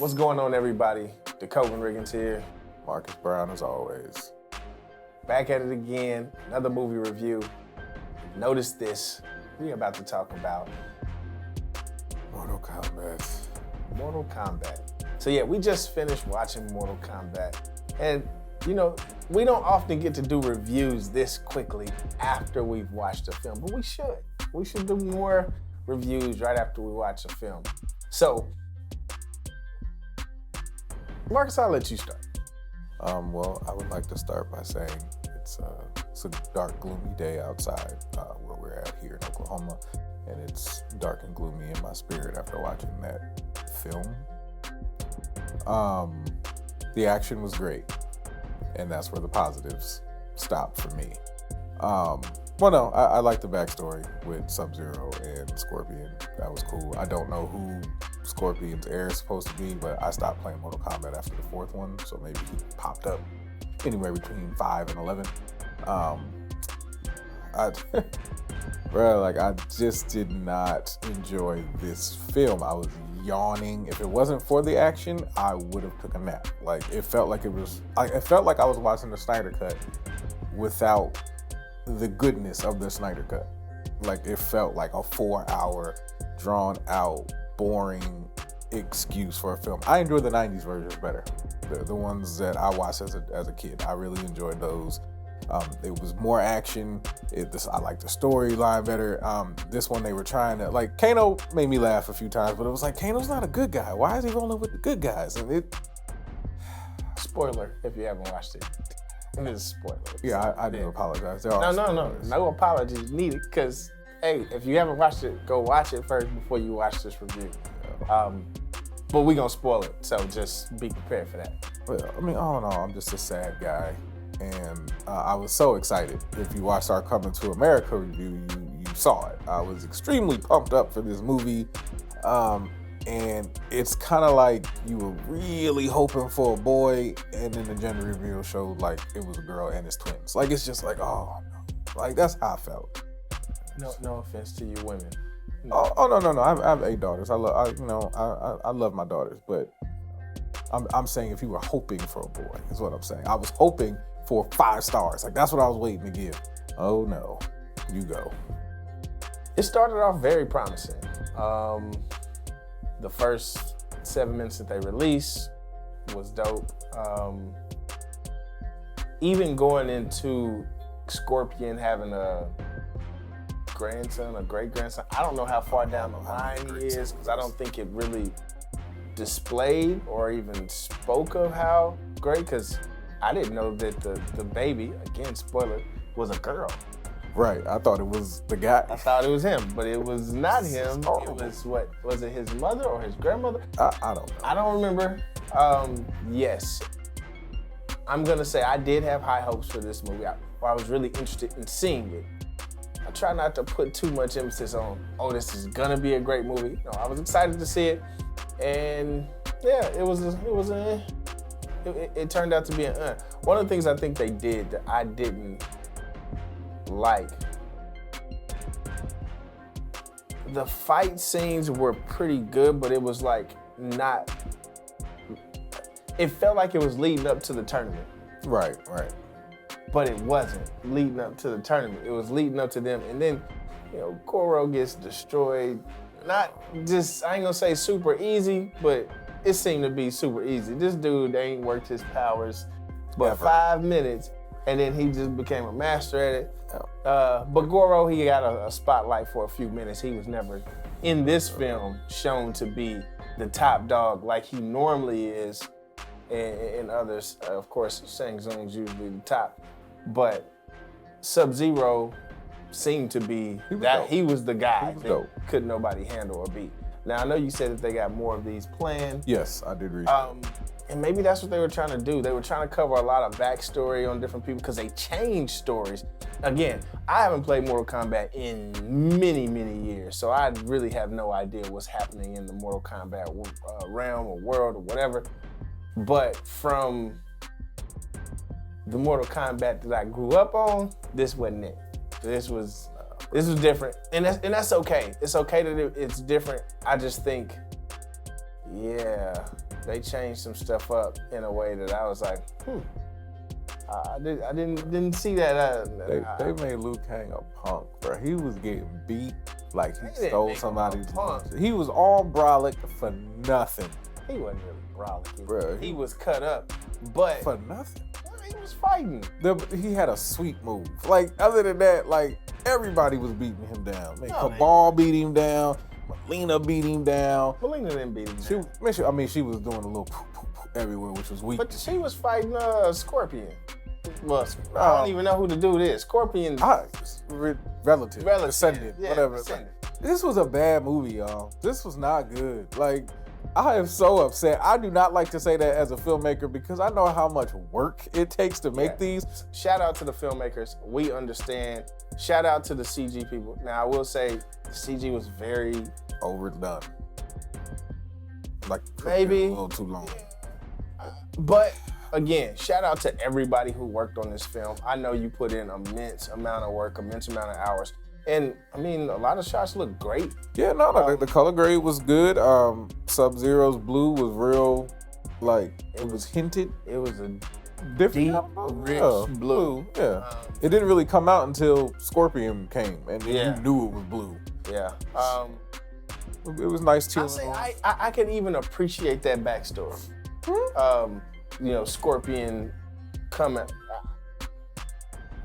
What's going on, everybody? DeKoven Riggins here. Marcus Brown, as always. Back at it again, another movie review. Notice this, we're about to talk about Mortal Kombat. Mortal Kombat. So yeah, we just finished watching Mortal Kombat. And you know, we don't often get to do reviews this quickly after we've watched a film, but we should. We should do more reviews right after we watch a film. So, Marcus, I'll let you start. Well, I would like to start by saying it's a dark, gloomy day outside where we're at here in Oklahoma, and it's dark and gloomy in my spirit after watching that film. The action was great, and that's where the positives stopped for me. I like the backstory with Sub-Zero and Scorpion. That was cool. I don't know who Scorpion's heir is supposed to be, but I stopped playing Mortal Kombat after the fourth one, so maybe he popped up anywhere between 5 and 11. I just did not enjoy this film. I was yawning. If it wasn't for the action, I would have took a nap. It felt like I was watching the Snyder Cut without the goodness of the Snyder Cut. It felt like a 4-hour, drawn out, boring excuse for a film. I enjoyed the 90s versions better. The ones that I watched as a kid. I really enjoyed those. It was more action. I liked the storyline better. This one they were trying to, Kano made me laugh a few times, but it was like, Kano's not a good guy. Why is he rolling with the good guys? And Spoiler, if you haven't watched it. It is a spoiler. Yeah, I do apologize. No apologies needed, because, hey, if you haven't watched it, go watch it first before you watch this review. But we're going to spoil it, so just be prepared for that. Well, all in all, I'm just a sad guy, and I was so excited. If you watched our Coming to America review, you saw it. I was extremely pumped up for this movie, and it's kind of like you were really hoping for a boy, and then the gender reveal showed it was a girl and it's twins. It's just oh no. That's how I felt. No offense to you women. No. No. I have 8 daughters. I love my daughters, but I'm saying if you were hoping for a boy, is what I'm saying. I was hoping for 5 stars. That's what I was waiting to give. Oh no, you go. It started off very promising. The first 7 minutes that they released was dope. Even going into Scorpion having a grandson, a great-grandson, I don't know how far down the line he is, because I don't think it really displayed or even spoke of how great, because I didn't know that the baby, again, spoiler, was a girl. Right, I thought it was the guy. I thought it was him, but it was not him. It was was it his mother or his grandmother? I don't know. I don't remember. Yes. I'm gonna say I did have high hopes for this movie. I was really interested in seeing it. I try not to put too much emphasis on, this is gonna be a great movie. No, I was excited to see it, and yeah, it turned out to be an One of the things I think they did that I didn't like, the fight scenes were pretty good, but it was not, it felt like it was leading up to the tournament. Right. But it wasn't leading up to the tournament. It was leading up to them. And then, Goro gets destroyed. Not just, I ain't gonna say super easy, but it seemed to be super easy. This dude ain't worked his powers but 5 minutes, and then he just became a master at it. But Goro, he got a spotlight for a few minutes. He was never, in this film, shown to be the top dog like he normally is in others. Of course, Shang Tsung's usually the top. But Sub-Zero seemed to be he was the guy that couldn't nobody handle or beat. Now, I know you said that they got more of these planned. Yes, I did read and maybe that's what they were trying to do. They were trying to cover a lot of backstory on different people, because they changed stories. Again, I haven't played Mortal Kombat in many, many years, so I really have no idea what's happening in the Mortal Kombat realm or world or whatever. But from the Mortal Kombat that I grew up on, this wasn't it. This was different, and that's okay. It's okay that it's different. I just think, yeah, they changed some stuff up in a way that I was like, I didn't see that. They made Liu Kang a punk, bro. He was getting beat like he didn't stole make him somebody's a punk. lunch. He was all brolic for nothing. He wasn't really brolic. Bro, He was cut up, but For nothing. he was fighting. He had a sweet move. Like, other than that, like, everybody was beating him down. Man, No, Cabal beat him down. Melina beat him down. Melina didn't beat him down. She was doing a little everywhere, which was weak. But she was fighting Scorpion. Well, I don't even know who the dude is. Scorpion. Relative, descendant, yeah, whatever. descendant. This was a bad movie, y'all. This was not good. Like, I am so upset. I do not like to say that as a filmmaker because I know how much work it takes to make these. Shout out to the filmmakers. We understand. Shout out to the CG people. Now, I will say the CG was very Overdone. Like, Maybe. a little too long. But again, shout out to everybody who worked on this film. I know you put in immense amount of work, immense amount of hours. And I mean, a lot of shots look great. Yeah, no, the color grade was good. Sub-Zero's blue was real, like, it was hinted. It was a Different deep, kind of rich blue. Yeah. It didn't really come out until Scorpion came, and Yeah. you knew it was blue. Yeah. It was nice too. I'll say I can even appreciate that backstory. Scorpion coming.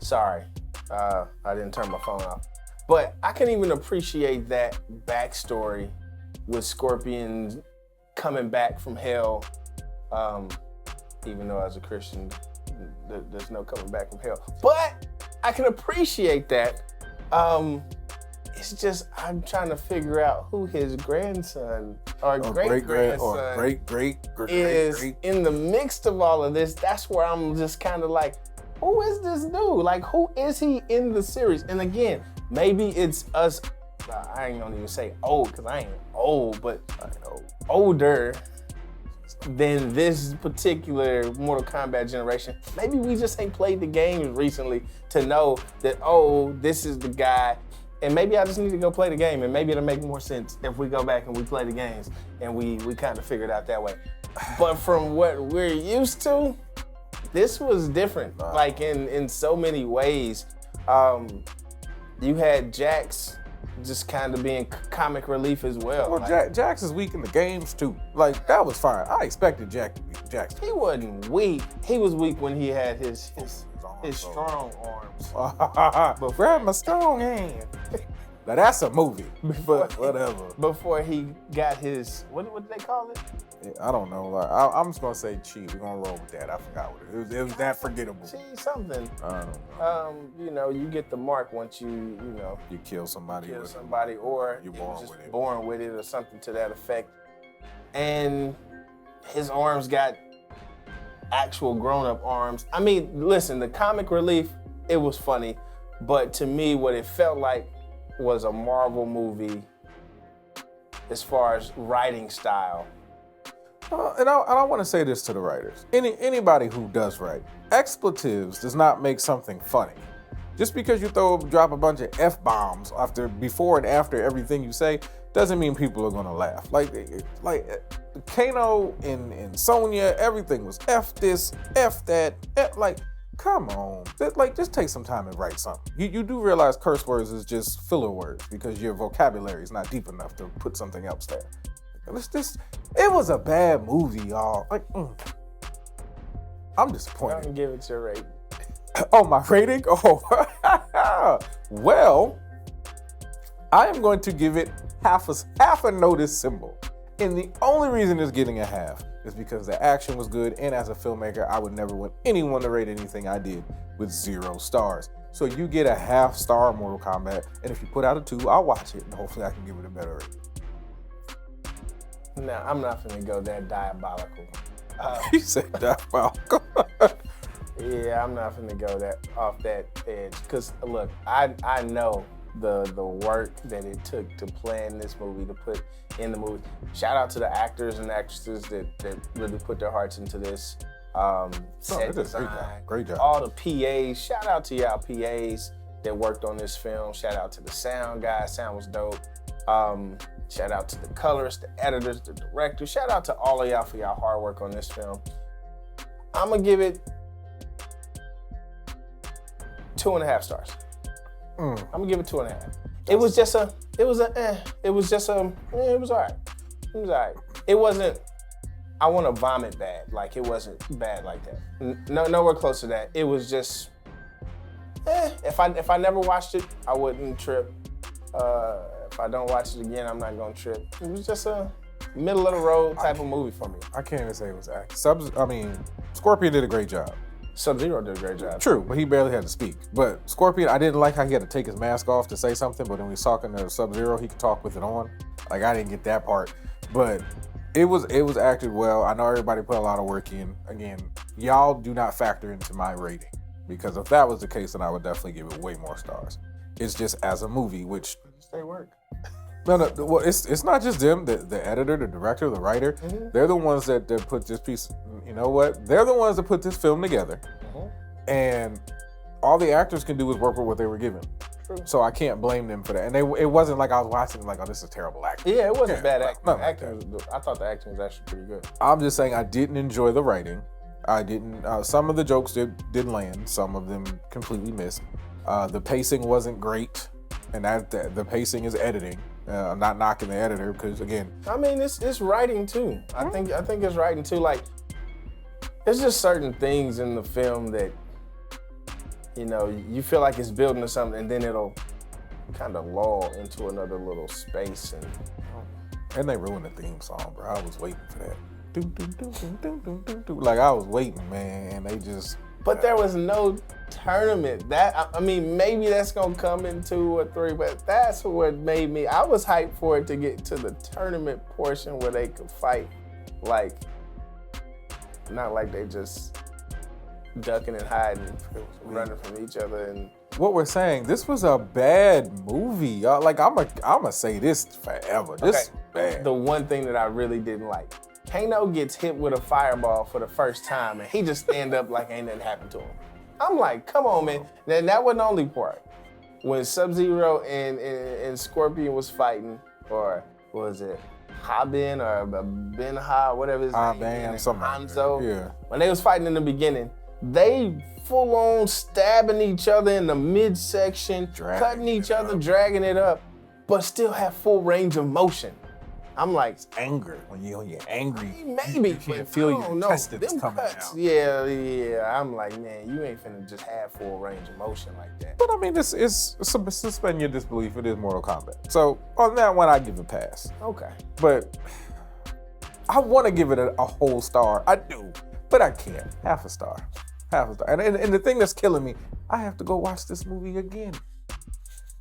Sorry, I didn't turn my phone off. But I can even appreciate that backstory with Scorpion coming back from hell. Even though as a Christian, there's no coming back from hell. But I can appreciate that. It's just I'm trying to figure out who his grandson or great-grandson is in the mix of all of this. That's where I'm just kind of like, who is this dude? Like, who is he in the series? And again, maybe it's us. I ain't gonna even say old because I ain't old, but older than this particular Mortal Kombat generation. Maybe we just ain't played the games recently to know that, this is the guy. And maybe I just need to go play the game, and maybe it'll make more sense if we go back and we play the games and we kind of figure it out that way. But from what we're used to, this was different. Like in so many ways. You had Jax just kind of being comic relief as well. Well, like, Jax is weak in the games too. Like, that was fine. I expected Jax. He wasn't weak. He was weak when he had his strong arms. Grab my strong hand. Now that's a movie, but whatever. Before he got his, what did they call it? Yeah, I don't know. Like, I'm just gonna say chi. We're gonna roll with that. I forgot what it was. It was that forgettable. Chi something. I don't know. You get the mark once you kill somebody. Or you're born just with it. Born with it or something to that effect. And his arms got actual grown-up arms. I mean, listen, the comic relief, it was funny, but to me, what it felt like was a Marvel movie as far as writing style. And I want to say this to the writers. Anybody who does write, expletives does not make something funny. Just because you drop a bunch of F-bombs before and after everything you say, doesn't mean people are gonna laugh. Like Kano and Sonya, everything was F this, F that, like, come on. Just take some time and write something. You do realize curse words is just filler words because your vocabulary is not deep enough to put something else there. It was a bad movie, y'all. Like, I'm disappointed. I'm gonna give it your rating. Oh, my rating? Oh, well, I am going to give it half a notice symbol. And the only reason it's getting a half is because the action was good, and as a filmmaker, I would never want anyone to rate anything I did with 0 stars. So you get a half star Mortal Kombat, and if you put out a 2, I'll watch it, and hopefully I can give it a better rating. No, I'm not gonna go that diabolical. You said diabolical. Yeah, I'm not gonna go off that edge. Cause look, I know the work that it took to plan this movie, to put in the movie. Shout out to the actors and actresses that really put their hearts into this. Set design, great job. All the PAs, shout out to y'all PAs that worked on this film. Shout out to the sound guys, sound was dope. Shout out to the colorists, the editors, the directors. Shout out to all of y'all for y'all hard work on this film. I'm gonna give it 2.5 stars. I'm gonna give it 2.5. It was all right. It was all right. It wasn't, I want to vomit bad. Like, it wasn't bad like that. Nowhere close to that. It was just, if I never watched it, I wouldn't trip. If I don't watch it again, I'm not gonna trip. It was just a middle of the road type of movie for me. I can't even say it was acting. Scorpion did a great job. Sub-Zero did a great job. True, but he barely had to speak. But Scorpion, I didn't like how he had to take his mask off to say something, but when he was talking to Sub-Zero, he could talk with it on. Like, I didn't get that part. But it was acted well. I know everybody put a lot of work in. Again, y'all do not factor into my rating, because if that was the case, then I would definitely give it way more stars. It's just as a movie, which They work. No, well, it's not just them, the editor, the director, the writer. Mm-hmm. They're the ones that put this piece, you know what? They're the ones that put this film together. Mm-hmm. And all the actors can do is work with what they were given. True. So I can't blame them for that. And it wasn't like I was watching like, oh, this is terrible acting. Yeah, it wasn't bad acting. I thought the acting was actually pretty good. I'm just saying I didn't enjoy the writing. I didn't, some of the jokes did land. Some of them completely missed. The pacing wasn't great. And the pacing is editing. I'm not knocking the editor because, again, I mean, it's writing too. I think it's writing too. Like, there's just certain things in the film that, you know, you feel like it's building to something, and then it'll kind of lull into another little space. And they ruined the theme song, bro. I was waiting for that. Like, I was waiting, man, and they just. But there was no tournament. I mean, maybe that's gonna come in 2 or 3, but that's what made me. I was hyped for it to get to the tournament portion where they could fight, like, not like they just ducking and hiding, running from each other. And what we're saying, this was a bad movie, y'all. Like, I'ma say this forever. This is bad. The one thing that I really didn't like. Kano gets hit with a fireball for the first time, and he just stand up like ain't nothing happened to him. I'm like, come on, man. Then that wasn't the only part. When Sub-Zero and Scorpion was fighting, or was it Haben or Ben-Ha, whatever his name is, Hanzo. Yeah. When they was fighting in the beginning, they full on stabbing each other in the midsection, cutting each other, dragging it up, but still have full range of motion. I'm like, anger. When you're angry, maybe you can feel your intestines coming out. Yeah. I'm like, man, you ain't finna just have full range of motion like that. But I mean, this is suspend your disbelief. It is Mortal Kombat. So on that one, I give a pass. Okay. But I want to give it a whole star. I do, but I can't. Half a star. And the thing that's killing me, I have to go watch this movie again.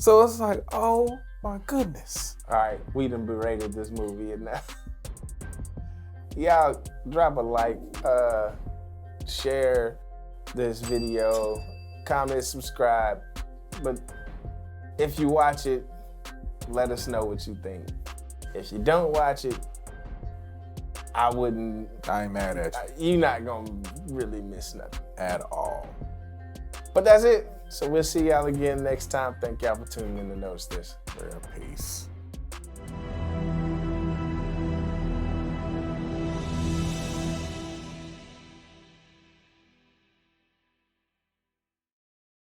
So it's like, oh my goodness. All right, we done berated this movie enough. Y'all drop a like, share this video, comment, subscribe. But if you watch it, let us know what you think. If you don't watch it, I ain't mad at you. You're not gonna really miss nothing. At all. But that's it. So we'll see y'all again next time. Thank y'all for tuning in to Notice This. Peace.